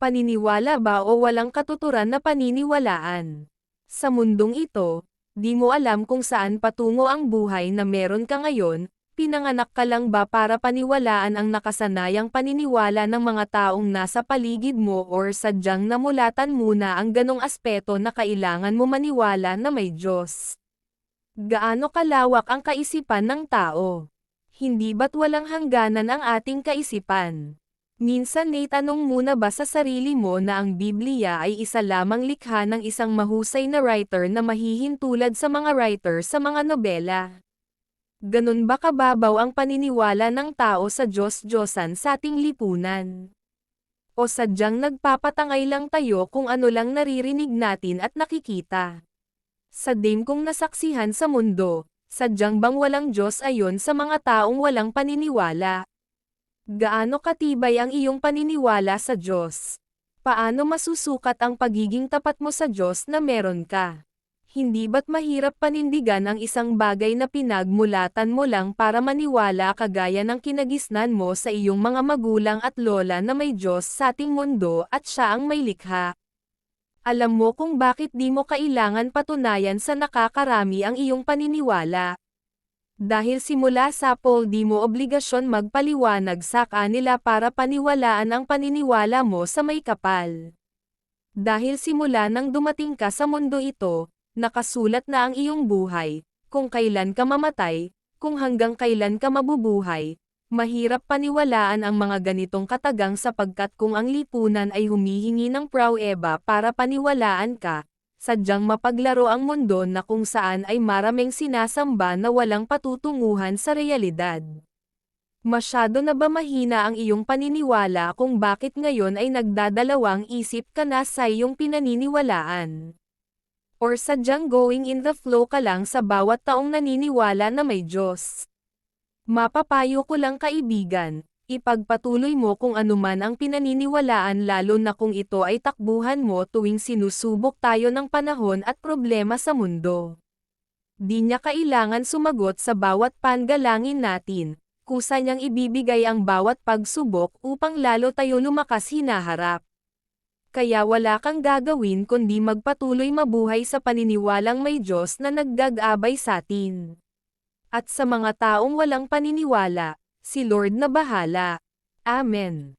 Paniniwala ba o walang katuturan na paniniwalaan? Sa mundong ito, di mo alam kung saan patungo ang buhay na meron ka ngayon, pinanganak ka lang ba para paniwalaan ang nakasanayang paniniwala ng mga taong nasa paligid mo or sadyang namulatan muna ang ganong aspeto na kailangan mo maniwala na may Diyos? Gaano kalawak ang kaisipan ng tao? Hindi ba't walang hangganan ang ating kaisipan? Minsan tanong muna ba sa sarili mo na ang Biblia ay isa lamang likha ng isang mahusay na writer na mahihintulad sa mga writer sa mga nobela? Ganun ba kababaw ang paniniwala ng tao sa Diyos-Diyosan sa ating lipunan? O sadyang nagpapatangay lang tayo kung ano lang naririnig natin at nakikita? Sa dame kong nasaksihan sa mundo, sadyang bang walang Diyos ayon sa mga taong walang paniniwala? Gaano katibay ang iyong paniniwala sa Diyos? Paano masusukat ang pagiging tapat mo sa Diyos na meron ka? Hindi ba't mahirap panindigan ang isang bagay na pinagmulatan mo lang para maniwala kagaya ng kinagisnan mo sa iyong mga magulang at lola na may Diyos sa ating mundo at siya ang may likha? Alam mo kung bakit di mo kailangan patunayan sa nakakarami ang iyong paniniwala. Dahil simula sa Paul di mo obligasyon magpaliwanag sa kanila para paniwalaan ang paniniwala mo sa may kapal. Dahil simula nang dumating ka sa mundo ito, nakasulat na ang iyong buhay, kung kailan ka mamatay, kung hanggang kailan ka mabubuhay. Mahirap paniwalaan ang mga ganitong katagang sapagkat kung ang lipunan ay humihingi ng pruweba para paniwalaan ka, sadyang mapaglaro ang mundo na kung saan ay maraming sinasamba na walang patutunguhan sa realidad. Masyado na ba mahina ang iyong paniniwala kung bakit ngayon ay nagdadalawang isip ka na sa iyong pinaniniwalaan? Or sadyang going in the flow ka lang sa bawat taong naniniwala na may Diyos? Mapapayo ko lang kaibigan, ipagpatuloy mo kung anuman ang pinaniniwalaan lalo na kung ito ay takbuhan mo tuwing sinusubok tayo ng panahon at problema sa mundo. Di niya kailangan sumagot sa bawat pangalangin natin, kusa niyang ibibigay ang bawat pagsubok upang lalo tayo lumakas hinaharap. Kaya wala kang gagawin kundi magpatuloy mabuhay sa paniniwalang may Diyos na naggagabay sa atin. At sa mga taong walang paniniwala, si Lord na bahala. Amen.